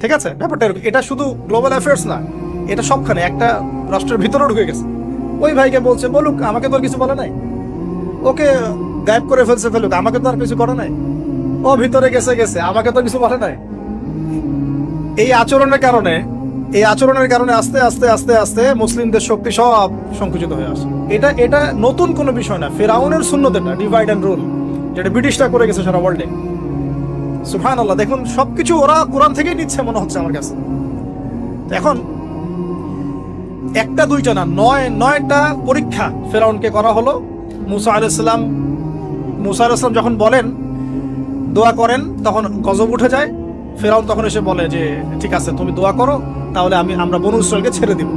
ঠিক আছে, ব্যাপারটা এটা শুধু গ্লোবাল অ্যাফেয়ার্স না, এটা সবখানে, একটা রাষ্ট্রের ভিতরেও ঢুকে গেছে। ওই ভাইকে বলছে বলুক, আমাকে তো আর কিছু বলে নাই, ওকে গায়েব করে ফেলুক, আমাকে তো আর কিছু করে নাই, ও ভিতরে গেছে আমাকে তো কিছু বলে নাই। এই আচরণের কারণে আস্তে আস্তে আস্তে আস্তে মুসলিমদের শক্তি সব সংকুচিত হয়ে আসে। এটা নতুন কোনো বিষয় না, ফিরআউনের সুন্নত, এটা ডিভাইড অ্যান্ড রুল, যেটা ব্রিটিশরা করে গেছে সারা ওয়ার্ল্ডে। সুবহানাল্লাহ, দেখুন সবকিছু ওরা কোরআন থেকেই নিচ্ছে মনে হচ্ছে আমার কাছে। এখন একটা দুইটা না, নয়টা পরীক্ষা ফিরআউনকে করা হলো। মুসা আলাইহিস সালাম যখন বলেন, দোয়া করেন, তখন গজব উঠে যায়। ফিরআউন তখন এসে বলে যে ঠিক আছে, তুমি দোয়া করো, তাহলে আমরা বনু ইসরাইলকে ছেড়ে দিব।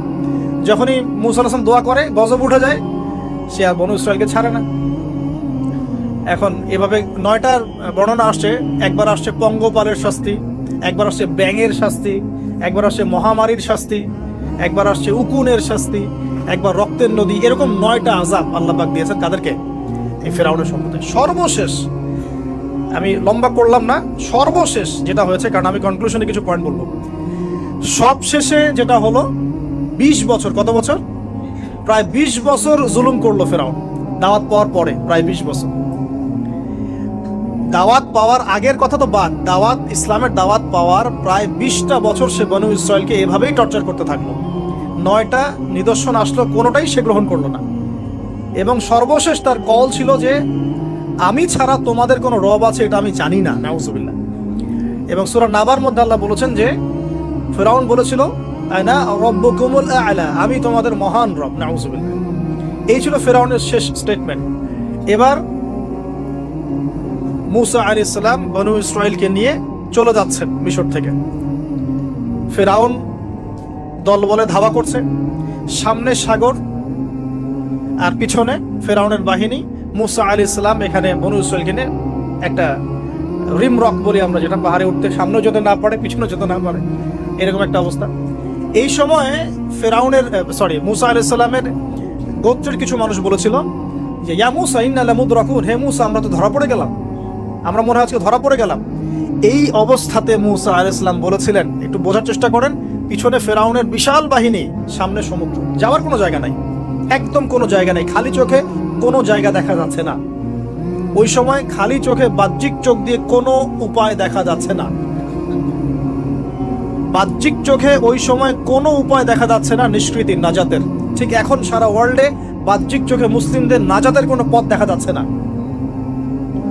যখনই মুসা আলাইহিস সালাম দোয়া করে, গজব উঠে যায়, সে আর বনু ইসরাইলকে ছাড়ে না। এখন এভাবে 9টার বর্ণনা আসছে। একবার আসছে পঙ্গপালের শাস্তি, একবার আসছে ব্যাঙের শাস্তি, একবার আসছে মহামারীর শাস্তি, একবার আসছে উকুনের শাস্তি, একবার রক্তের নদী। এরকম 9টা আযাব আল্লাহ পাক দিয়েছেন কাদেরকে? এই ফিরআউনের সম্প্রদায়। সর্বশেষ, আমি লম্বা করলাম না, সর্বশেষ যেটা হয়েছে, কারণ আমি কনক্লুশনে কিছু পয়েন্ট বলবো। সবশেষে যেটা হলো, 20 বছর, কত বছর? প্রায় 20 বছর জুলুম করলো ফিরআউন দাওয়াত পাওয়ার পরে। প্রায় 20 বছর। দাওয়াত পাওয়ার আগের কথা তো বাদ, ইসলামের দাওয়াত পাওয়ার প্রায় 20টা বছর সে বনু ইসরাইলকে এভাবেই টর্চার করতে থাকলো। 9টা নিদর্শন আসলো, কোনোটাই সে গ্রহণ করলো না। এবং সর্বশেষ তার কল ছিল যে আমি ছাড়া তোমাদের কোনো রব আছে এটা আমি জানি না, নাউজুবিল্লাহ। এবং সূরা নাবার মধ্যে আল্লাহ বলেছেন যে ফিরআউন বলেছিল আনা রব্বুকুমুল আ'লা, আমি তোমাদের মহান রব, নাউজুবিল্লাহ। এই ছিল ফিরআউনের শেষ স্টেটমেন্ট। এবার মুসা আলাইহিস সালাম বনু ইসরাইলকে নিয়ে চলে যাচ্ছেন মিশর থেকে। ফিরআউন দলবলে ধাওয়া করছে, সামনে সাগর আর পিছনে ফিরআউনের বাহিনী। মুসা আলাইহিস সালাম এখানে বনু ইসরাইলকে নিয়ে একটা রিম রক বলি আমরা, যেটা পাহাড়ে উঠতে সামনে যেতে না পারে, পিছনে যেতে না পারে, এরকম একটা অবস্থা। এই সময়ে মুসা আলাইহিস সালামের গোত্রের কিছু মানুষ বলেছিল যে ইয়া মুসা ইন্না লামুদরাকুন, হে মুসা আমরা তো ধরা পড়ে গেলাম, আমরা মনে হয় আজকে ধরা পড়ে গেলাম। এই অবস্থাতে মুসা আলাইহিস সালাম বলেছিলেন, একটু বোঝার চেষ্টা করেন, পিছনে ফিরআউনের বিশাল বাহিনী, সামনে সমুদ্র, যাওয়ার কোনো জায়গা নাই, একদম কোনো জায়গা নেই, খালি চোখে কোনো জায়গা দেখা যাচ্ছে না। ওই সময় খালি চোখে, বাহ্যিক চোখ দিয়ে কোনো উপায় দেখা যাচ্ছে না। বাহ্যিক চোখে ওই সময় কোনো উপায় দেখা যাচ্ছে না নিষ্কৃতির, নাজাতের। ঠিক এখন সারা ওয়ার্ল্ডে বাহ্যিক চোখে মুসলিমদের নাজাতের কোনো পথ দেখা যাচ্ছে না।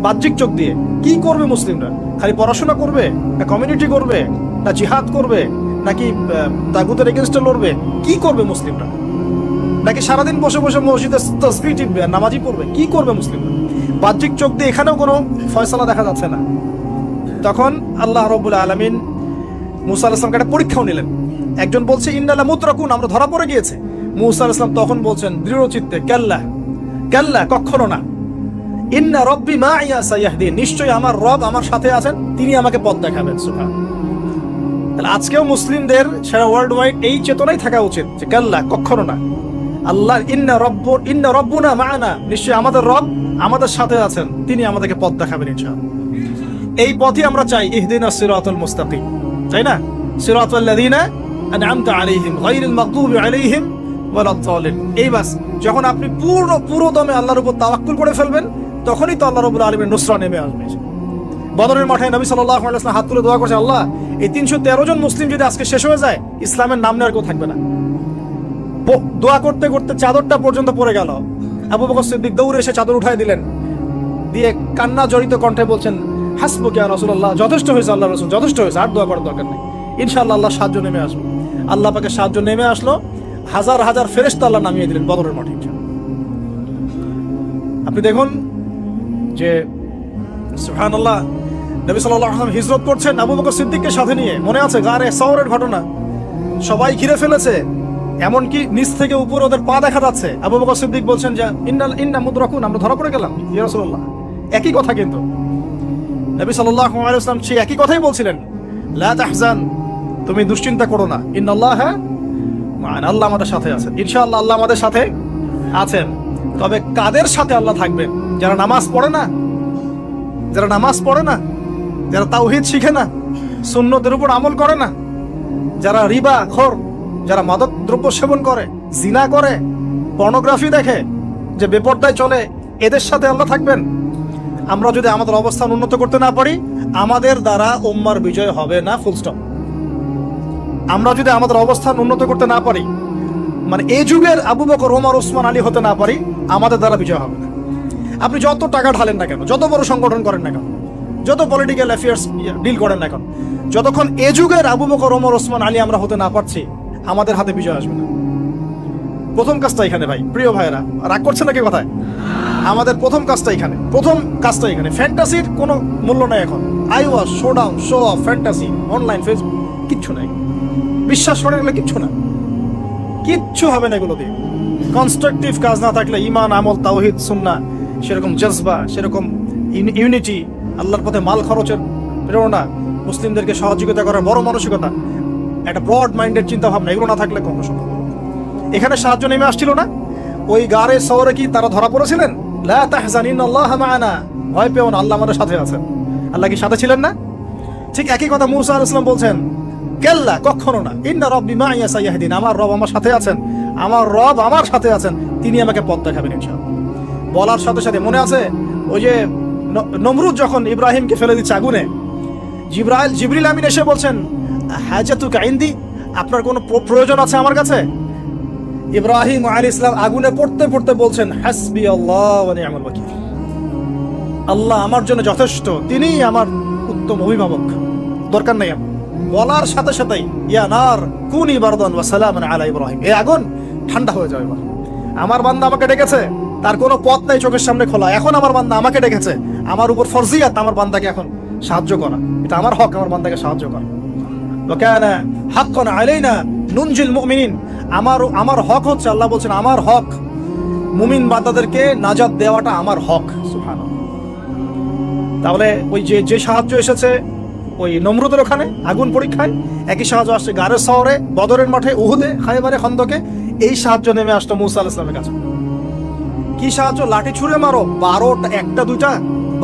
বাহ্যিক চোখ দিয়ে কি করবে মুসলিমরা? খালি পড়াশোনা করবে, না কমিউনিটি করবে, না জিহাদ করবে, নাকি তাগুতের এগেনস্টে লড়বে? কি করবে মুসলিমরা? নাকি সারাদিন বসে বসে মসজিদে তাসবিহ টিপবে, নামাজি পড়বে? কি করবে মুসলিমরা? বাহ্যিক চোখ দিয়ে এখানেও কোনো ফয়সালা দেখা যাচ্ছে না। তখন আল্লাহ রাব্বুল আলামিন মুসা আলাইহিস সালামকে একটা পরীক্ষাও নিলেন। একজন বলছে ইন্না লামুদরাকুন, আমরা ধরা পড়ে গিয়েছে। মুসা আলাইহিস সালাম তখন বলছেন দৃঢ় চিত্তে, কাল্লা কাল্লা, কখনো না, ইন্না রব্বি মাইয়া সায়াহদিন, নিশ্চয়ই আমার রব আমার সাথে আছেন, তিনি আমাকে পথ দেখাবেন। সুবহানাল্লাহ। তাহলে আজকেও মুসলিমদের সারা ওয়ার্ল্ড ওয়াইড এই চেতনাই থাকা উচিত যে কাল্লা, কখনো না, আল্লাহ ইন্না রব্বুনা মা'ানা, নিশ্চয়ই আমাদের রব আমাদের সাথে আছেন, তিনি আমাদেরকে পথ দেখাবেন ইনশাআল্লাহ। এই পথই আমরা চাই, ইহদিনাস সিরাতাল মুস্তাকিম, তাই না? সিরাতাল লাযিনা আন'আমতা আলাইহিম গায়রিল মাগদুবি আলাইহিম ওয়ালাদ দালিন। এই বাস, যখন আপনি পুরো দমে আল্লাহর উপর তাওয়াক্কুল করে ফেলবেন, তখনই তো আল্লাহ রাব্বুল আলামিনের নুসরা নেমে আসবে। বদরের মাঠে নবী সাল্লাল্লাহু আলাইহি ওয়াসাল্লাম হাত তুলে দোয়া করছে, আল্লাহ এই 313 জন মুসলিম যদি আজকে শেষ হয়ে যায়, ইসলামের নাম নেওয়ার কেউ থাকবে না। দোয়া করতে করতে চাদরটা পর্যন্ত পড়ে গেল। আবু বকর সিদ্দিক দৌড়ে এসে চাদর উঠায় দিলেন, দিয়ে কান্না জড়িত কণ্ঠে বলছেন, হাসবুকা ইয়া রাসূলুল্লাহ, যথেষ্ট হয়েছে আল্লাহ রাসূল, যথেষ্ট হয়েছে, আর দোয়া করার দরকার নেই, ইনশাআল্লাহ আল্লাহ সাহায্য নেমে আসবে। আল্লাহ পাকের সাহায্য নেমে আসলো, হাজার হাজার ফেরেশতা আল্লাহ নামিয়ে দিলেন বদরের মাঠে। আপনি দেখুন যে সুবহানাল্লাহ, নবী সাল্লাল্লাহু আলাইহি ওয়াসাল্লাম হিজরত করছেন আবু বকর সিদ্দিককে সাথে নিয়ে, মনে আছে গারে সাওরের ঘটনা, সবাই ঘিরে ফেলেছে, এমনকি নিচ থেকে উপর ওদের পা দেখা যাচ্ছে। আবু বকর সিদ্দিক বলছেন যে ইন্না মুদরাকুন, আমরা ধরা পড়ে গেলাম ইয়া রাসূলুল্লাহ। একই কথা কিন্তু নবী সাল্লাল্লাহু আলাইহি ওয়াসাল্লাম সেই একই কথাই বলছিলেন, লা তাহজান, তুমি দুশ্চিন্তা করো না, ইন্নাল্লাহা মা'ানা, আল্লাহ আমাদের সাথে আছেন, ইনশাআল্লাহ আল্লাহ আমাদের সাথে আছেন। তবে কাদের সাথে আল্লাহ থাকবেন? যারা নামাজ পড়ে না, যারা তাওহীদ শিখে না, সুন্নতের উপর আমল করে না, যারা রিবা খোর, যারা মাদক দ্রব্য সেবন করে, জিনা করে, পর্নোগ্রাফি দেখে, যে বেপরদায় চলে, এদের সাথে আল্লাহ থাকবেন? আমরা যদি আমাদের অবস্থান উন্নত করতে না পারি, আমাদের দ্বারা উম্মার বিজয় হবে না, ফুল স্টপ। আমরা যদি আমাদের অবস্থান উন্নত করতে না পারি, মানে এই যুগের আবু বকর, ওমর, ওসমান, আলী হতে না পারি, আমাদের দ্বারা বিজয় হবে না। আপনি যত টাকা ঢালেন না কেন, যত বড় সংগঠন করেন না কেন, যত পলিটিক্যাল অ্যাফেয়ার্স ডিল করেন না কেন, যতক্ষণ এ যুগের আবু বকর, ওমর, ওসমান, আলী আমরা হতে না পারছি, আমাদের হাতে বিজয় আসবে না। প্রথম কাজটা এখানে ভাই, প্রিয় ভাইয়েরা, রাগ করছে নাকি কথায়? আমাদের প্রথম কাজটা এখানে। ফ্যান্টাসির কোনো মূল্য নাই এখন। Eyewash, showdown, show off, fantasy, online, Facebook, কিচ্ছু নাই। বিশ্বাস করে গেলে কিচ্ছু হবে না এগুলো দিয়ে। কনস্ট্রাকটিভ কাজ না থাকলে, ঈমান, আমল, তাওহীদ, সুন্নাহ, সেরকম জজবা, সেরকম ইউনিটি, আল্লাহর পথে মাল খরচের প্রেরণা, মুসলিমদেরকে সহযোগিতা করার বড় মানসিকতা, একটা ব্রড মাইন্ডেড চিন্তা ভাবনা, এগুলো না থাকলে কোনো সম্ভব। এখানে সাহায্য নেমে আসছিল না? ওই গারে শহরে কি তারা ধরা পড়েছিলেন? লা তাহজান ইন্নাল্লাহা মা'ানা, ভয় পেও না, আল্লাহ আমাদের সাথে আছেন। আল্লাহ কি সাথে ছিলেন না? ঠিক একই কথা মূসা আলাইহিস সালাম বলছেন, কাল্লা, কখনো না, ইন্না রাব্বি মা'ইয়া সায়াহদিন, আমার রব আমার সাথে আছেন, তিনি আমাকে পথ দেখাবেন ইনশাআল্লাহ। বলার সাথে সাথে মনে আছে ওই যে নমরুদ যখন ইব্রাহিমকে ফেলে দিচ্ছে আগুনে, জিবরিল আমিন এসে বলছেন, হাজাতুকা ইনদি, আপনার কোনো প্রয়োজন আছে আমার কাছে? ইব্রাহিম আলাইহিস সালাম আগুনে পড়তে পড়তে বলছেন, হাসবি আল্লাহ ওয়া নি'মাল ওয়াকিল, আল্লাহ আমার জন্য যথেষ্ট, তিনিই আমার উত্তম অভিভাবক, দরকার নাই। বলার সাথে সাথেই, ইয়া নার কুনি বারদান ওয়া সালামান আলা ইব্রাহিম, এই আগুন ঠান্ডা হয়ে যাবে। আমার বান্দা আমাকে ডেকেছে, তার কোনো পথ নাই চোখের সামনে খোলা, এখন আমার বান্দা আমাকে ডেকেছে, আমার উপর ফরজিয়াত আমার বান্দাকে এখন সাহায্য করা, এটা আমার হক, আমার বান্দাকে সাহায্য করা। ওয়া কানা হাক্কান আলাইনা নুনজিল মুমিনিন, আমার হক হচ্ছে, আল্লাহ বলছেন আমার হক মুমিন বান্দাদেরকে নাজাত দেওয়াটা আমার হক। সুবহানাল্লাহ। তাহলে ওই যে সাহায্য এসেছে ওই নমরুদের ওখানে আগুন পরীক্ষায়, একই সাহায্য আসছে গারের শহরে, বদরের মাঠে, উহুদে, খায়বারে, খন্দকে, এই সাহায্য নেমে আসতো মুসা আলাইহিস সালামের কাছে। কি সাহায্য? লাঠি ছুঁড়ে মারো, 12টা, একটা দুইটা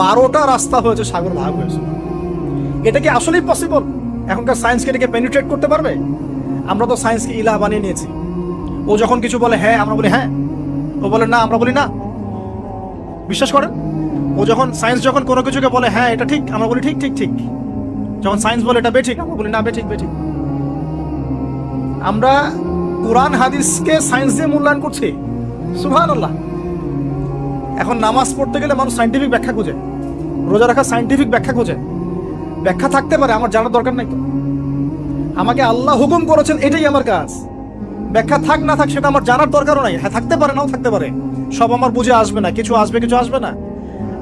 12টা রাস্তা হয়েছে, সাগর ভাগ হয়েছে। এটা কি আসলেই পসিবল? এখনকার সায়েন্সকে এটাকে পেনিট্রেট করতে পারবে? আমরা তো সায়েন্সকে ইলাহ বানিয়ে নিয়েছি। ও যখন কিছু বলে হ্যাঁ, আমরা বলি হ্যাঁ, ও বলে না, আমরা বলি না। বিশ্বাস করেন? ও যখন সায়েন্স যখন কোনো কিছুকে বলে হ্যাঁ এটা ঠিক, আমরা বলি ঠিক ঠিক ঠিক। যখন সায়েন্স বলে এটা বেঠিক, আমরা বলি না বেঠিক বেঠিক। আমরা কোরআন হাদিসকে সায়েন্স দিয়ে মূল্যায়ন করছি। সুবহানাল্লাহ। এখন নামাজ পড়তে গেলে মানুষ সায়েন্টিফিক ব্যাখ্যা খোঁজে, রোজা রাখা সায়েন্টিফিক ব্যাখ্যা খোঁজে। ব্যাখ্যা থাকতে পারে, আমার জানার দরকার নাই তো। আমাকে আল্লাহ হুকুম করেছেন, এটাই আমার কাজ। ব্যাখ্যা থাক না থাক সেটা আমার জানার দরকারও নাই। হ্যাঁ, থাকতে পারে, নাও থাকতে পারে, সব আমার বুঝে আসবে না, কিছু আসবে কিছু আসবে না।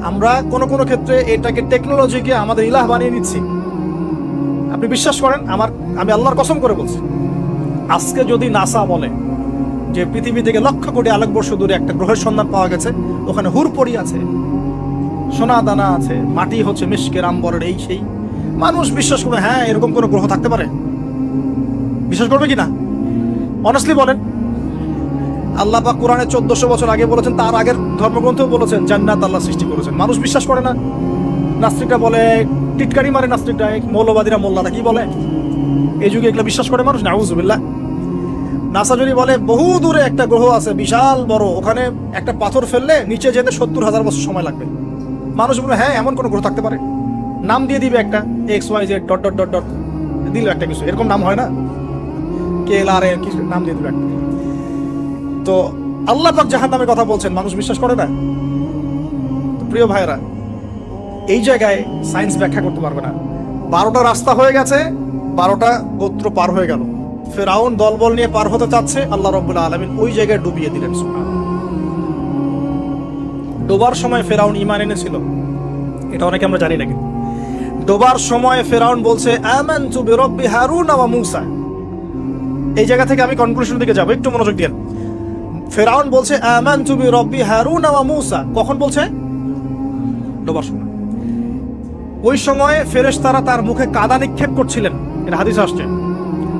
আমরা কোনো ক্ষেত্রে এটাকে, টেকনোলজিকে আমাদের ইলাহ বানিয়ে নিচ্ছি। আপনি বিশ্বাস করেন, আমি আল্লাহর কসম করে বলছি, আজকে যদি নাসা বলে যে পৃথিবী থেকে লক্ষ কোটি আলোকবর্ষ দূরে একটা গ্রহের সন্ধান পাওয়া গেছে, ওখানে হুরপরি আছে, সোনা দানা আছে, মাটি হচ্ছে মিশকের আম্বরের, এই সেই, মানুষ বিশ্বাস করবে হ্যাঁ এরকম কোনো গ্রহ থাকতে পারে? বিশ্বাস করবে কি না? অনেস্টলি বলেন। আল্লাহ পাক কোরআনে 1400 বছর আগে বলেছেন, তার আগের ধর্মগ্রন্থেও বলেছেন জান্নাত আল্লাহ সৃষ্টি করেছেন। মানুষ বিশ্বাস করে না। নাস্তিকরা বলে, টিটকারি মারে নাস্তিকরা, মৌলবাদীরা, মোল্লারা কি বলে, এই যুগে এগুলো বিশ্বাস করে মানুষ? নাউজুবিল্লাহ। নাসা যদি বলে বহু দূরে একটা গ্রহ আছে, বিশাল বড়, ওখানে একটা পাথর ফেললে নিচে যেতে 70,000 বছর সময় লাগবে, মানুষ বলে হ্যাঁ এমন কোনো গ্রহ থাকতে পারে? নাম দিয়ে দিবে একটা, XYZ dot dot dot dot দিল একটা কিছু, এরকম নাম হয় না, KLR এর কিছু নাম দিয়ে দিল একটা। তো আল্লাহ পাক জাহান্নামের কথা বলছেন, মানুষ বিশ্বাস করে না। তো প্রিয় ভাইরা, এই জায়গায় সায়েন্স ব্যাখ্যা করতে পারবে না। 12টা রাস্তা হয়ে গেছে, 12টা গোত্র পার হয়ে গেল। ফেরাউন দলবল নিয়ে পার হতে চাচ্ছে, আল্লাহ রাব্বুল আলামিন ওই জায়গায় ডুবিয়ে দিলেন। ডোবার সময় ফেরাউন ঈমান এনেছিল, এটা অনেকে আমরা জানি না। কিন্তু ডোবার সময় ফেরাউন বলছে আমানতু বিরাব্বি হারুন ওয়া মূসা। এই জায়গা থেকে আমি কনক্লুশনের দিকে যাব, একটু মনোযোগ দিন। ফেরাউন বলছে আমানতু বিরাব্বি হারুন ওয়া মূসা, কখন বলছে? ডোবার সময়। ওই সময় ফেরেশতারা তার মুখে কাদা নিক্ষেপ করছিলেন, এটা হাদিসে আসছে।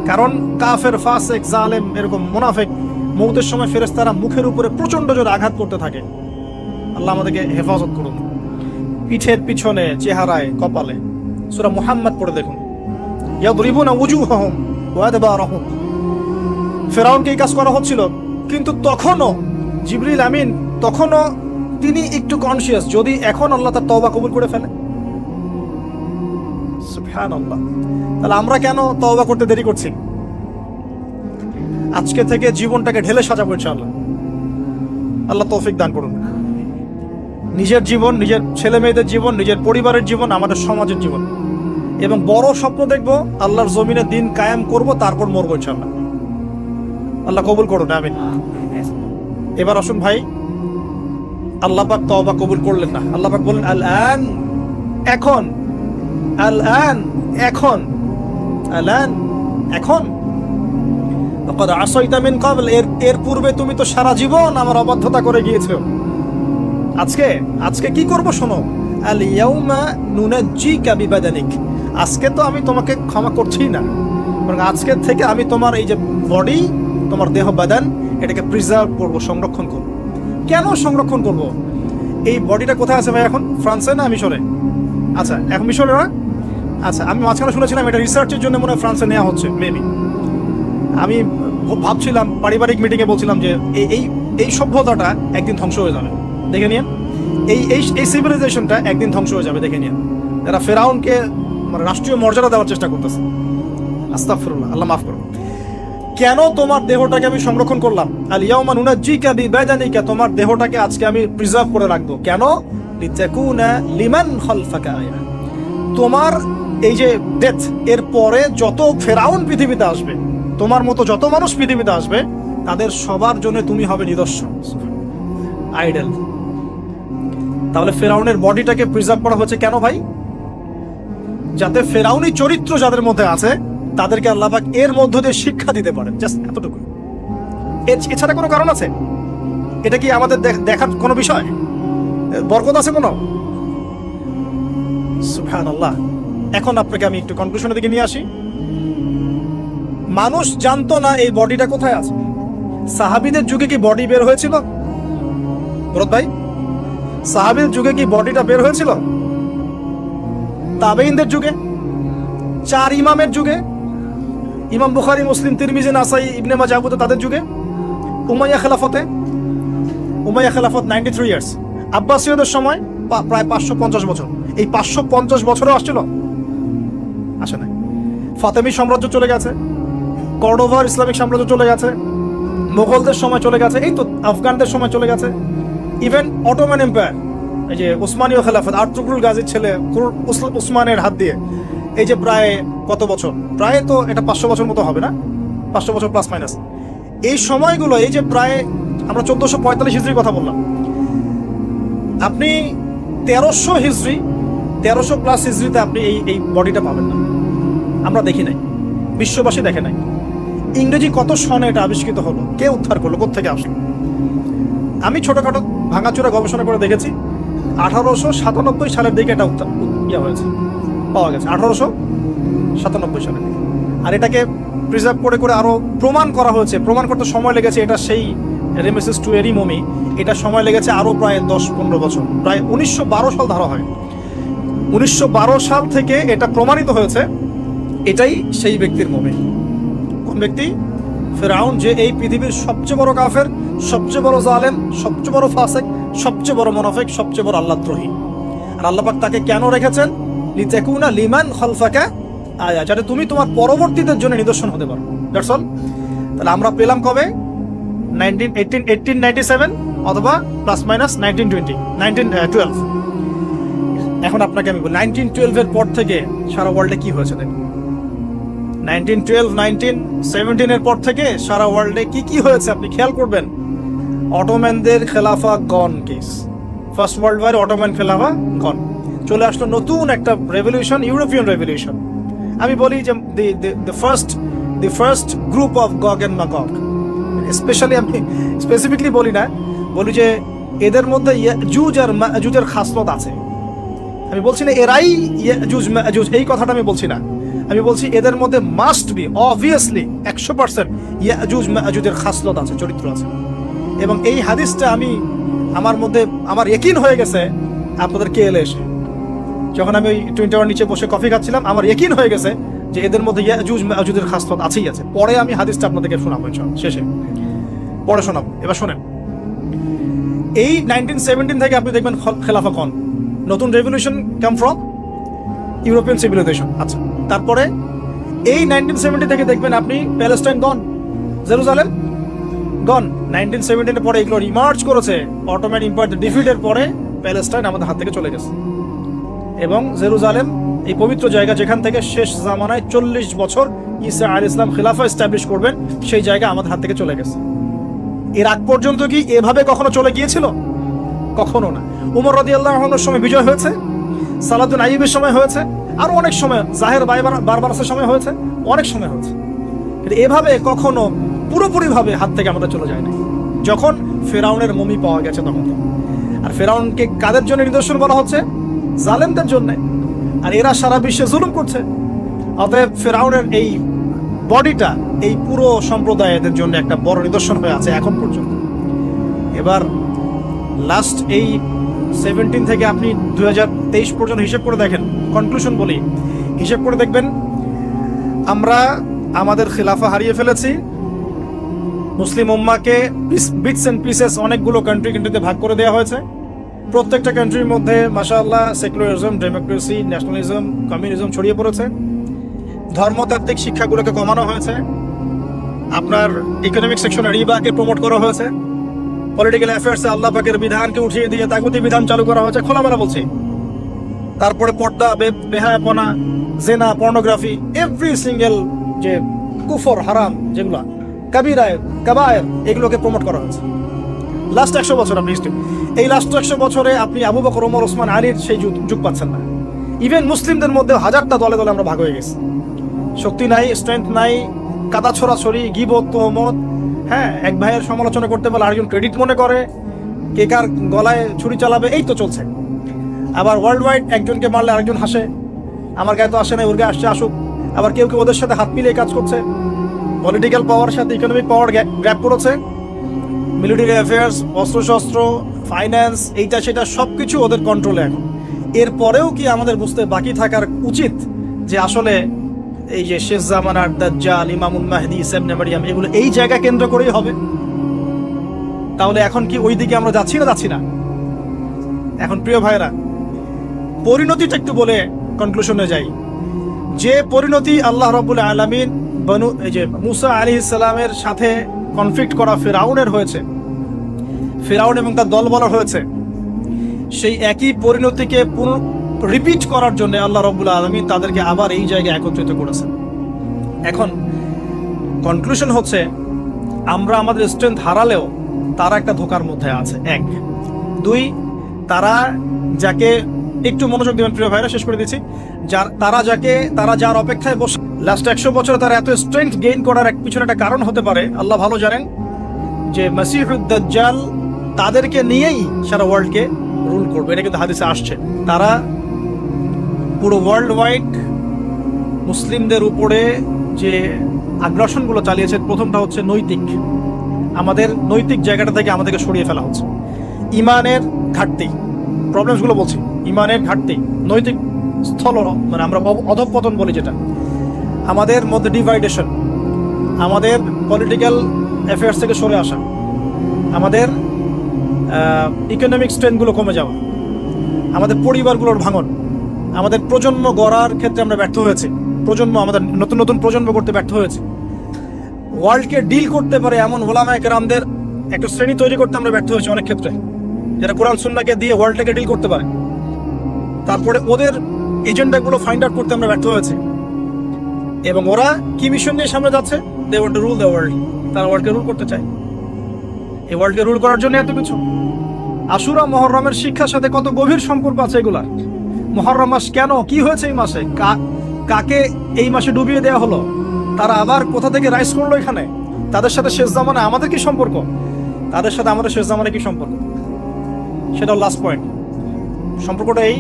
কারণ কাফের, ফাসিক, জালেম, এরকম মুনাফিক, মউতের সময় ফেরেশতারা মুখের উপরে প্রচন্ড জোরে আঘাত করতে থাকে। আল্লাহ আমাদেরকে হেফাজত করুন। পিঠের পিছনে, চেহারায়, কপালে। সূরা মুহাম্মদ পড়ে দেখুন, ইয়াদরিবুনা উজুহাহুম ওয়া আদবারহুম। ফেরাউনকে এই কাজ করা হচ্ছিল, কিন্তু তখনও জিবরিল আমিন তখনও তিনি একটু কনসিয়াস, যদি এখন আল্লাহ তার তওবা কবুল করে ফেলে। সুবহানাল্লাহ। তাহলে আমরা কেন তওবা করতে দেরি করছি? আজকে থেকে জীবনটাকে ঢেলে সাজাবো ইনশাআল্লাহ। আল্লাহ তৌফিক দান করুন। নিজের জীবন, নিজের ছেলে মেয়েদের জীবন, নিজের পরিবারের জীবন, আমাদের সমাজের জীবন, এবং বড় স্বপ্ন দেখবো, আল্লাহর জমিনে দিন কায়েম করব, তারপর মরবো ইনশাআল্লাহ। আল্লাহ কবুল করুন, আমিন। এবার আসুন ভাই, আল্লাহ পাক তওবা কবুল করলেন না। আল্লাহ পাক বললেন আল আন, এখন, আল আন, এখন, আল আন, এখন, লাকাদ আসাইতা মিন ক্বাবল, এর পূর্বে তুমি তো সারা জীবন আমার অবাধ্যতা করে গিয়েছো। আজকে কি করব শোনো, আল ইয়াউমা নুনাজ্জিকা বিবাদানিক, আজকে তো আমি তোমাকে ক্ষমা করছি না, বরং আজকে থেকে আমি তোমার এই যে বডি, তোমার দেহ বাদান, এটাকে প্রিজার্ভ করব, সংরক্ষণ করব। কেন সংরক্ষণ করব? এই বডিটা কোথায় আছে ভাই এখন? ফ্রান্সে না মিশরে? আচ্ছা, এখন মিশরে না? আচ্ছা, আমি মাঝখানে শুনেছিলাম এটা রিসার্চের জন্য মনে হয় ফ্রান্সে নেওয়া হচ্ছে, মেবি। আমি ভাবছিলাম, পারিবারিক মিটিংয়ে বলছিলাম যে এই সভ্যতাটা একদিন ধ্বংস হয়ে যাবে, দেখে নিন। এই সিভিলাইজেশনটা একদিন ধ্বংস হয়ে যাবে, দেখে নিন। যারা ফেরাউনকে মানে রাষ্ট্রীয় মর্যাদা দেওয়ার চেষ্টা করতেছে। আস্তাগফিরুল্লাহ, আল্লাহ মাফ করুন। কেন তোমার দেহটাকে আমি সংরক্ষণ করলাম? আল ইয়াউমা নুনাজ্জিকা বিবাদানিকা, তোমার দেহটাকে আজকে আমি প্রিজার্ভ করে রাখবো। কেন? লিতাকুনা লিমান খালফাকা আয়া, তোমার এই যে ডেথ, এর পরে যত ফেরাউন পৃথিবীতে আসবে, তোমার মতো যত মানুষ পৃথিবীতে আসবে, তাদের সবার জন্য তুমি হবে নিদর্শন, আইডল। তাহলে ফেরাউনের বডিটাকে প্রিজার্ভ করা হচ্ছে কেন ভাই? যাতে ফেরাউনি চরিত্র যাদের মধ্যে আছে তাদেরকে আল্লাহ পাক এর মধ্য দিয়ে শিক্ষা দিতে পারেন, জাস্ট এতটুকু। এছাড়া কোনো কারণ আছে? এটা কি আমাদের দেখার কোনো বিষয়? বরকত আছে কোনো? সুবহানাল্লাহ। এখন আপনাকে আমি একটু কনক্লুশনের দিকে নিয়ে আসি। মানুষ জানতো না এই বডিটা কোথায় আছে। সাহাবীদের যুগে কি বডি বের হয়েছিল? ভরত ভাই, সাহাবীদের যুগে কি বডিটা বের হয়েছিল? তাবেঈনদের যুগে, চার ইমামের যুগে, ইমাম বুখারী, মুসলিম, তিরমিজি, নাসাই, ইবনে মাজাহ, আবু দাউদ, তাদের যুগে, উমাইয়া খেলাফতে, উমাইয়া খেলাফত 93 ইয়ার্স, আব্বাসীয়দের সময় প্রায় 550 বছর। এই 550 বছরও আসছিল? আসে না। ফাতেমি সাম্রাজ্য চলে গেছে, কর্ডোভার ইসলামিক সাম্রাজ্য চলে গেছে, মোগলদের সময় চলে গেছে, এই তো আফগানদের সময় চলে গেছে, ইভেন অটোমান এম্পায়ার, এই যে ওসমানীয় খেলাফত, আর্তুগরুল গাজীর ছেলে উসমানের হাত দিয়ে, এই যে প্রায় কত বছর, প্রায় তো এটা 500 বছর মতো হবে না, 500 বছর প্লাস মাইনাস। এই সময়গুলো, এই যে প্রায় আমরা 1445 হিজরির কথা বললাম, আপনি 1300 হিজরি, 1300 প্লাস হিজরিতে আপনি এই বডিটা পাবেন না। আমরা দেখি নাই, বিশ্ববাসী দেখে নাই। ইংরেজি কত সনে এটা আবিষ্কৃত হলো, কে উদ্ধার করলো, কোত্থেকে আসলো? আমি ছোটখাটো ভাঙাচোরা গবেষণা করে দেখেছি 1897 সালের দিকে এটা হয়েছে, পাওয়া গেছে 1897 সালে। আর এটাকে প্রিজার্ভ করে আরো প্রমাণ করা হয়েছে। প্রমাণ করতে সময় লেগেছে, এটা সেই রেমেসিস টু এরি মমি, এটা সময় লেগেছে আরো প্রায় 10-15 বছর, প্রায় 1912 সাল ধরা হয়। 1912 সাল থেকে এটা প্রমাণিত হয়েছে এটাই সেই ব্যক্তির মমি। কোন ব্যক্তি? ফেরাউন, যে এই পৃথিবীর সবচেয়ে বড় কাফের, সবচেয়ে বড় জালেম, সবচেয়ে বড় ফাসিক, সবচেয়ে বড় মুনাফিক, সবচেয়ে বড় আল্লাহদ্রোহী। আর আল্লাহ পাক তাকে কেন রেখেছেন? লিতাকুনা লিমান খালফাকা আয়া, যাতে তুমি তোমার পরবর্তীদের জন্য নিদর্শন হতে পারো। That's all. তাহলে আমরা পেলাম কবে? 1897 অথবা প্লাস মাইনাস 1912। এখন আপনাকে আমি বলি 1912 এর পর থেকে সারা ওয়ার্ল্ডে কি হয়েছে দেখুন। 1912, 1917 এর পর থেকে সারা ওয়ার্ল্ডে কি হয়েছে আপনি খেয়াল করবেন। অটোম্যানদের খেলাফা gone case, first world war Ottoman খেলাফা গন। চলে আসলো নতুন একটা রেভলিউশন, ইউরোপিয়ান রেভলিউশন। আমি বলি যে the first group of Gog and Magog, specially আমি স্পেসিফিকলি বলি না, বলি যে এদের মধ্যে ইয়াজুজ আর মাজুজের খাসলত আছে। আমি বলছি না এরাই ইয়াজুজ মাজুজ, এই কথাটা আমি বলছি না। আমি বলছি এদের মধ্যে মাস্ট বি, অবভিয়াসলি 100% ইয়াজুজ মাজুজের খাসলত আছে, চরিত্র আছে। এবং এই হাদিসটা আমার মধ্যে আমার ইয়াকিন হয়ে গেছে আপনাদের কে এলে এসে, যখন আমি টুইন টাওয়ার নিচে বসে কফি খাচ্ছিলাম, আমার ইয়াকিন হয়ে গেছে যে এদের মধ্যে ইয়াজুজ মাজুজের খাসলত আছেই আছে। পরে আমি হাদিসটা আপনাদেরকে শোনাবো ইনশাআল্লাহ, শেষে পরে শোনাবো। এবার শোনেন, এই 1917 থেকে আপনি দেখবেন খেলাফা কন, নতুন revolution come from European civilisation. আচ্ছা, তারপরে এই 1970 থেকে দেখবেন আপনি প্যালেস্টাইন গন, জেরুজালেম গন। 1917 পরে এগুলো রিমার্চ করেছে, অটোম্যান এম্পায়ার ডিফিটের পরে প্যালেস্টাইন আমাদের হাত থেকে চলে গেছে, এবং জেরুজালেম এই পবিত্র জায়গা যেখান থেকে শেষ জামানায় 40 বছর ঈসা আলাইহিস সালাম খিলাফা এস্টাবলিশ করবেন, সেই জায়গা আমাদের হাত থেকে চলে গেছে। এর আগ পর্যন্ত কি এভাবে কখনো চলে গিয়েছিল? কখনো না। উমর রাদিয়াল্লাহু আনহুর সময় বিজয় হয়েছে, সালাউদ্দিন আইয়ুবের সময় হয়েছে, আরো অনেক সময় জাহের বারবারাসের সময় হয়েছে, অনেক সময় হয়েছে, কিন্তু এভাবে কখনো পুরোপুরিভাবে হাত থেকে আমাদের চলে যায় না। যখন ফেরাউনের মমি পাওয়া গেছে তখন। আর ফেরাউনকে কাদের জন্য নিদর্শন বলা হচ্ছে? জালেমদের জন্য। আর এরা সারা বিশ্বে জুলুম করছে, অতএব ফেরাউনের এই বডিটা এই পুরো সম্প্রদায়ের জন্য একটা বড় নিদর্শন হয়ে আছে এখন পর্যন্ত। এবার লাস্ট এই 17 থেকে আপনি 2023 পর্যন্ত হিসেব করে দেখেন, কনক্লুশন বলি, হিসেব করে দেখবেন আমরা আমাদের খিলাফা হারিয়ে ফেলেছি। মুসলিম উম্মাকে বিটস এন্ড পিসেস অনেকগুলো কান্ট্রিতে ভাগ করে দেওয়া হয়েছে। প্রত্যেকটা কান্ট্রির মধ্যে মাশাআল্লাহ সেকুলারিজম, ডেমোক্রেসি, ন্যাশনালিজম, কমিউনিজম ছড়িয়ে পড়েছে। ধর্মতাত্ত্বিক শিক্ষাগুলোকে কমানো হয়েছে। আপনার ইকোনমিক সেকশনে রিবাকে প্রমোট করা হয়েছে। পলিটিক্যাল অ্যাফেয়ার্সে আল্লাহ পাকের বিধানকে উঠিয়ে দিয়ে তাগুতি বিধান চালু করা হয়েছে, খোলামেলা বলছি। তারপরে পর্দা, বেহায়াপনা, জেনা, পর্নোগ্রাফি, এভরি সিঙ্গেল যে কুফর, হারাম যেগুলো কাবিরায় কাবায়ের, এগুলোকে প্রমোট করা হয়েছে লাস্ট 100 বছর। আপনি এই লাস্ট 100 বছরে আপনি আবু বকর, ওমর, ওসমান, আলীর সেই যুগ পাচ্ছেন না। ইভেন মুসলিমদের মধ্যে হাজারটা দলে দলে আমরা ভাগ হয়ে গেছি। শক্তি নাই, স্ট্রেংথ নাই, কাদা ছড়াছড়ি, গিবত, তোহমত। হ্যাঁ, এক ভাইয়ের সমালোচনা করতে পারলে আরেকজন ক্রেডিট মনে করে, কে কার গলায় ছুরি চালাবে, এই তো চলছে। আবার ওয়ার্ল্ড ওয়াইড একজনকে মারলে আরেকজন হাসে, আমার গায়ে তো আসে না, ওর গায়ে আসছে, আসুক। আবার কেউ কেউ ওদের সাথে হাত মিলিয়ে কাজ করছে। পলিটিক্যাল পাওয়ার সাথে ইকোনমিক পাওয়ার গ্র্যাপ করেছে। মিলিটারি অ্যাফেয়ার্স, অস্ত্রশস্ত্র, ফাইন্যান্স, এইটা সেটা সবকিছু ওদের কন্ট্রোলে এখন। এরপরেও কি আমাদের বুঝতে বাকি থাকার উচিত যে আসলে এই যে শেষ জামানার দাজ্জাল, ইমামুল মাহদি, ঈসা ইবনে মারইয়াম, এগুলো এই জায়গা কেন্দ্র করেই হবে? তাহলে এখন কি ওই দিকে আমরা যাচ্ছি না? এখন প্রিয় ভাইরা, পরিণতিটা একটু বলে কনক্লুশনে যাই। যে পরিণতি আল্লাহ রাব্বুল আলামিন এই যে মুসা আলাইহিস সালামের সাথে কনফ্লিক্ট করা ফিরআউনের হয়েছে, ফিরআউন এবং তার দলবল হয়েছে, সেই একই পরিণতিকে রিপিট করার জন্য আল্লাহ রাব্বুল আলামিন তাদেরকে আবার এই জায়গায় একত্রিত করেছেন। এখন কনক্লুশন হচ্ছে, আমরা আমাদের স্ট্রেংথ হারালেও তারা একটা ধোকার মধ্যে আছে, 1। 2, তারা যাকে একটু মনোযোগ দিবেন প্রিয় ভাইরা, শেষ করে দিচ্ছি। তারা যার অপেক্ষায় বসে লাস্ট 100 বছরে তারা এত স্ট্রেংথ গেইন করার পিছনে একটা কারণ হতে পারে, আল্লাহ ভালো জানেন, যে মাসিহুদ দাজ্জাল তাদেরকে নিয়েই সারা ওয়ার্ল্ডকে রুল করবে। এটা কিন্তু হাদিসে আসছে। তারা পুরো ওয়ার্ল্ড ওয়াইড মুসলিমদের উপরে যে আগ্রাসনগুলো চালিয়েছে, প্রথমটা হচ্ছে নৈতিক। আমাদের নৈতিক জায়গাটা থেকে আমাদেরকে সরিয়ে ফেলা হচ্ছে। ইমানের ঘাটতি, প্রবলেমসগুলো বলছি, ইমানের ঘাটতি, নৈতিক স্থল, মানে আমরা অধঃপতন বলি যেটা, আমাদের মধ্যে ডিভাইডেশন, আমাদের পলিটিক্যাল অ্যাফেয়ার্স থেকে সরে আসা, আমাদের ইকোনমিক স্ট্রেংথগুলো কমে যাওয়া, আমাদের পরিবারগুলোর ভাঙন, আমাদের প্রজন্ম গড়ার ক্ষেত্রে আমরা ব্যর্থ হয়েছি, আমাদের নতুন নতুন প্রজন্ম করতে ব্যর্থ হয়েছে। ওয়ার্ল্ডকে ডিল করতে পারে এমন ওলামায়ে কেরামদের একটা শ্রেণী তৈরি করতে আমরা ব্যর্থ হয়েছি অনেক ক্ষেত্রে, যারা কোরআন সুন্নাহকে দিয়ে ওয়ার্ল্ডটাকে ডিল করতে পারে। তারপরে ওদের এজেন্ডাগুলো ফাইন্ড আউট করতে আমরা ব্যর্থ হয়েছি। এবং ওরা কি মিশন নিয়ে সামনে যাচ্ছে? They want to rule the world. তারা ওয়ার্ল্ডকে রুল করতে চায়। এই ওয়ার্ল্ডকে রুল করার জন্য এত কিছু। আশুরা, মুহররমের শিক্ষার সাথে কত গভীর সম্পর্ক আছে এগুলা। মুহররম মাস কেন, কি হয়েছে এই মাসে, কাকে এই মাসে ডুবিয়ে দেওয়া হলো, তারা আবার কোথা থেকে রাইজ করলো এখানে, তাদের সাথে শেষ জামানায় আমাদের কি সম্পর্ক, তাদের সাথে আমাদের শেষ জামানায় কি সম্পর্ক, সেটাও লাস্ট পয়েন্ট। সম্পর্কটা এই,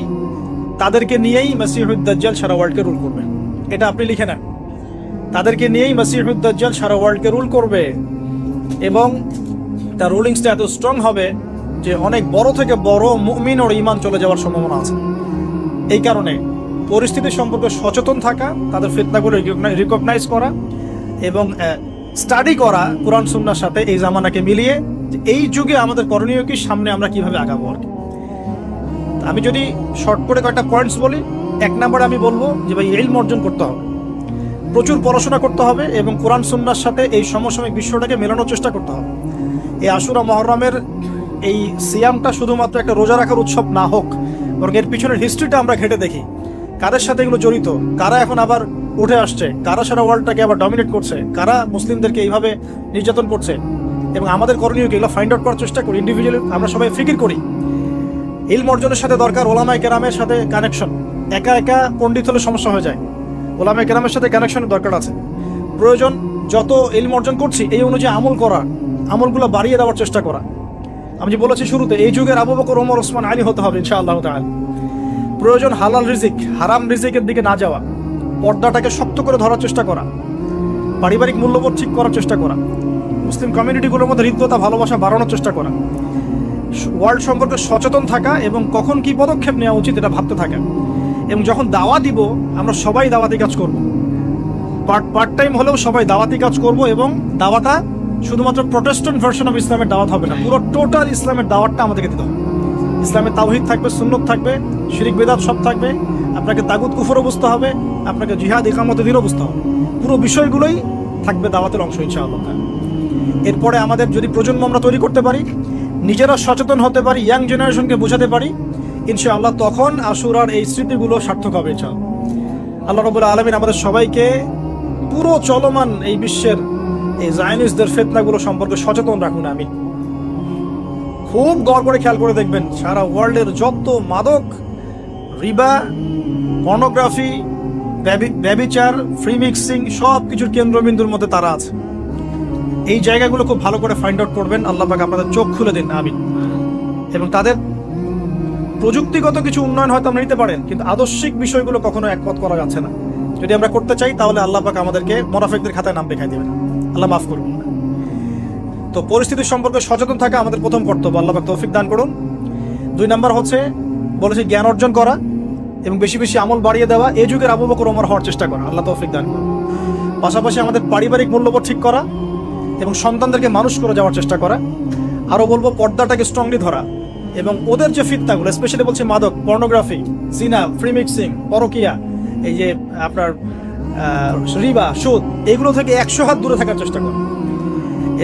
তাদেরকে নিয়েই মাসিহুদ দাজ্জাল সারা ওয়ার্ল্ডকে রুল করবে। এটা আপনি লিখে নেন, তাদেরকে নিয়েই মাসিহুদ দাজ্জাল সারা ওয়ার্ল্ডকে রুল করবে। এবং তার রুলিংসটা এত স্ট্রং হবে যে অনেক বড় থেকে বড় মুমিন ওর ঈমান চলে যাওয়ার সম্ভাবনা আছে। এই কারণে পরিস্থিতি সম্পর্কে সচেতন থাকা, তাদের ফিতনাগুলো রিকগনাইজ করা এবং স্টাডি করা কোরআন সুন্নাহর সাথে এই জামানাকে মিলিয়ে এই যুগে আমাদের করণীয় কি, সামনে আমরা কিভাবে আগাবো আর কি। আমি যদি শর্ট করে কয়েকটা পয়েন্টস বলি, 1 নম্বরে আমি বলবো যে ভাই ইলম অর্জন করতে হবে, প্রচুর পড়াশোনা করতে হবে এবং কোরআন সুন্নাহর সাথে এই সমসাময়িক বিশ্বটাকে মেলানোর চেষ্টা করতে হবে। এই আশুরা মুহররমের এই সিয়ামটা শুধুমাত্র একটা রোজা রাখার উৎসব না হোক, বরং এর পিছনের হিস্ট্রিটা আমরা ঘেটে দেখি, কাদের সাথে এগুলো জড়িত, কারা এখন আবার উঠে আসছে, কারা সারা ওয়ার্ল্ডটাকে আবার ডমিনেট করছে, কারা মুসলিমদেরকে এইভাবে নির্যাতন করছে, এবং আমাদের করণীয় কি, এগুলো ফাইন্ড আউট করার চেষ্টা করি। ইন্ডিভিজুয়ালি আমরা সবাই ফিকির করি। ইলম অর্জনের সাথে দরকার ওলামায়ে কেরামের সাথে কানেকশন। একা একা পণ্ডিত হলে সমস্যা হয়ে যায়, ওলামায়ে কেরামের সাথে কানেকশনের দরকার আছে। প্রয়োজন যত ইলম অর্জন করছি এই অনুযায়ী আমল করা, আমলগুলো বাড়িয়ে দেওয়ার চেষ্টা করা। আমি যে বলেছি শুরুতে, এই যুগের আবু বকর, ওমর, ওসমান, আলী হতে হবে ইনশাআল্লাহ তাআলা। প্রয়োজন হালাল রিজিক, হারাম রিজিকের দিকে না যাওয়া, পর্দাটাকে শক্ত করে ধরার চেষ্টা করা, পারিবারিক মূল্যবোধ ঠিক করার চেষ্টা করা, মুসলিম কমিউনিটিগুলোর মধ্যে হৃদ্যতা, ভালোবাসা বাড়ানোর চেষ্টা করা, ওয়ার্ল্ড সম্পর্কে সচেতন থাকা এবং কখন কি পদক্ষেপ নেওয়া উচিত এটা ভাবতে থাকা। এবং যখন দাওয়া দিব, আমরা সবাই দাওয়াতি কাজ করব, পার্ট টাইম হলেও সবাই দাওয়াতি কাজ করব। এবং দাওয়াটা শুধুমাত্র প্রোটেস্ট্যান্ট ভার্সন অফ ইসলামের দাওয়াত হবে না, পুরো টোটাল ইসলামের দাওয়াতটা আমাদেরকে দিতে হবে। ইসলামের তাওহীদ থাকবে, সুন্নত থাকবে, শিরিক বিদআত সব থাকবে, আপনাকে তাগুত কুফরও বুঝতে হবে, আপনাকে জিহাদ ইকামতে দিনও বুঝতে হবে, পুরো বিষয়গুলোই থাকবে দাওয়াতের অংশ ইনশাআল্লাহ। এরপরে আমাদের যদি প্রজন্ম আমরা তৈরি করতে পারি, নিজেরা সচেতন হতে পারি, ইয়াং জেনারেশনকে বোঝাতে পারি, ইনশাআল্লাহ তখন আশুরার এই স্মৃতিগুলো সার্থক হবে ইনশাআল্লাহ। আল্লাহ রাব্বুল আলামিন আমাদের সবাইকে পুরো চলমান এই বিশ্বের এই জায়নিস্টদের ফিতনাগুলো সম্পর্কে সচেতন রাখুন। আমি খুব গড় করে খেয়াল করে দেখবেন, সারা ওয়ার্ল্ডের যত মাদক, রিবা, পর্নোগ্রাফি, ব্যভিচার, ফ্রি মিক্সিং সব কিছুর কেন্দ্রবিন্দুর মধ্যে তারা আছে। এই জায়গাগুলো খুব ভালো করে ফাইন্ড আউট করবেন, আল্লাহ পাক আপনাদের চোখ খুলে দিন, আমিন। এবং তাদের প্রযুক্তিগত কিছু উন্নয়ন হয়তো আমরা নিতে পারেন, কিন্তু আদর্শিক বিষয়গুলো কখনো একমত করা যাচ্ছে না। যদি আমরা করতে চাই তাহলে আল্লাহ পাক আমাদেরকে মুনাফিকদের খাতায় নাম দেখাই দেবেন, আল্লাহ মাফ করবেন। তো পরিস্থিতি সম্পর্কে সচেতন থাকা আমাদের প্রথম কর্তব্য, আল্লাহ পাক তৌফিক দান করুন। 2 নম্বর হচ্ছে বলেছি জ্ঞান অর্জন করা এবং বেশি বেশি আমল বাড়িয়ে দেওয়া, এই যুগের আবু বকর, ওমর হওয়ার চেষ্টা করা, আল্লাহ তৌফিক দান করুন। পাশাপাশি আমাদের পারিবারিক মূল্যবোধ ঠিক করা এবং সন্তানদেরকে মানুষ করে যাওয়ার চেষ্টা করা। আরও বলবো পর্দাটাকে স্ট্রংলি ধরা এবং ওদের যে ফিতনাগুলো, স্পেশালি বলছি মাদক, পর্নোগ্রাফি, জিনা, ফ্রি মিক্সিং, পরকিয়া, এই যে আপনার রিবা, সুদ, এগুলো থেকে 100 হাত দূরে থাকার চেষ্টা করা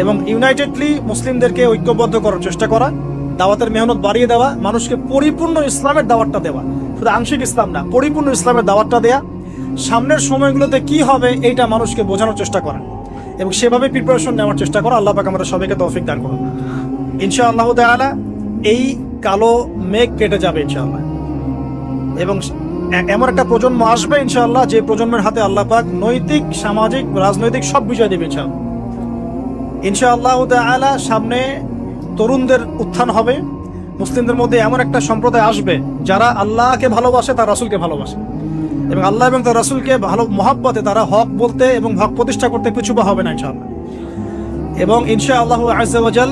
এবং ইউনাইটেডলি মুসলিমদেরকে ঐক্যবদ্ধ করার চেষ্টা করা, দাওয়াতের মেহনত বাড়িয়ে দেওয়া, মানুষকে পরিপূর্ণ ইসলামের দাওয়াতটা দেওয়া, শুধু আংশিক ইসলাম না, পরিপূর্ণ ইসলামের দাওয়াতটা দেয়া, সামনের সময়গুলোতে কি হবে এইটা মানুষকে বোঝানোর চেষ্টা করা এবং সেভাবে প্রিপারেশন নেওয়ার চেষ্টা করা। আল্লাহ পাক আমাদের সবাইকে তৌফিক দান করুন ইনশাআল্লাহ তাআলা। এই কালো মেঘ কেটে যাবে ইনশাআল্লাহ এবং এমন একটা প্রজন্ম আসবে ইনশাআল্লাহ যে প্রজন্মের হাতে আল্লাহ পাক নৈতিক, সামাজিক, রাজনৈতিক সব বিজয় দেবে ইনশাআল্লাহ। ইনশাআল্লাহ তাআলা সামনে তরুণদের উত্থান হবে, মুসলিমদের মধ্যে এমন একটা সম্প্রদায় আসবে যারা আল্লাহকে ভালোবাসে, তার রাসূলকে ভালোবাসে এবং আল্লাহ এবং তার রাসূলকে ভালো মহব্বতে তারা হক বলতে এবং হক প্রতিষ্ঠা করতে পিছুপা হবে না ইনশাআল্লাহ। এবং ইনশাআল্লাহু আযজা ওয়া জাল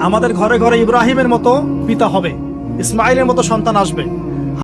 আমাদের ঘরে ঘরে ইব্রাহিমের মতো পিতা হবে, ইসমাইলের মতো সন্তান আসবে।